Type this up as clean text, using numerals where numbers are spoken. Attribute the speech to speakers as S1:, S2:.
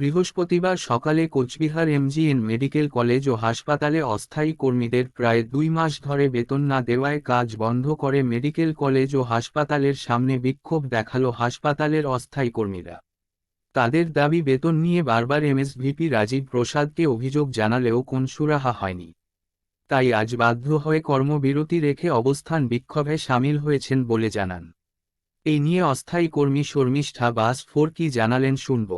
S1: বৃহস্পতিবার সকালে Cooch Behar MGN medical college ও হাসপাতালে অস্থায়ী কর্মীদের প্রায় 2 মাস ধরে বেতন না দেওয়ায় কাজ বন্ধ করে মেডিকেল কলেজ ও হাসপাতালের সামনে বিক্ষোভ দেখালো হাসপাতালের অস্থায়ী কর্মীরা। তাদের দাবি মেতন নিয়ে বারবার এমএসভিপি রাজীব প্রসাদকে অভিযোগ জানালেও কোনো সুরাহা হয়নি। তাই আজ বাধ্য হয়ে কর্মবিরতি রেখে অবস্থান বিক্ষোভে সামিল হয়েছেন বলে জানান। এই নিয়ে অস্থায়ী কর্মী শর্মিষ্ঠা বাস 4 কি জানালেন শুনব।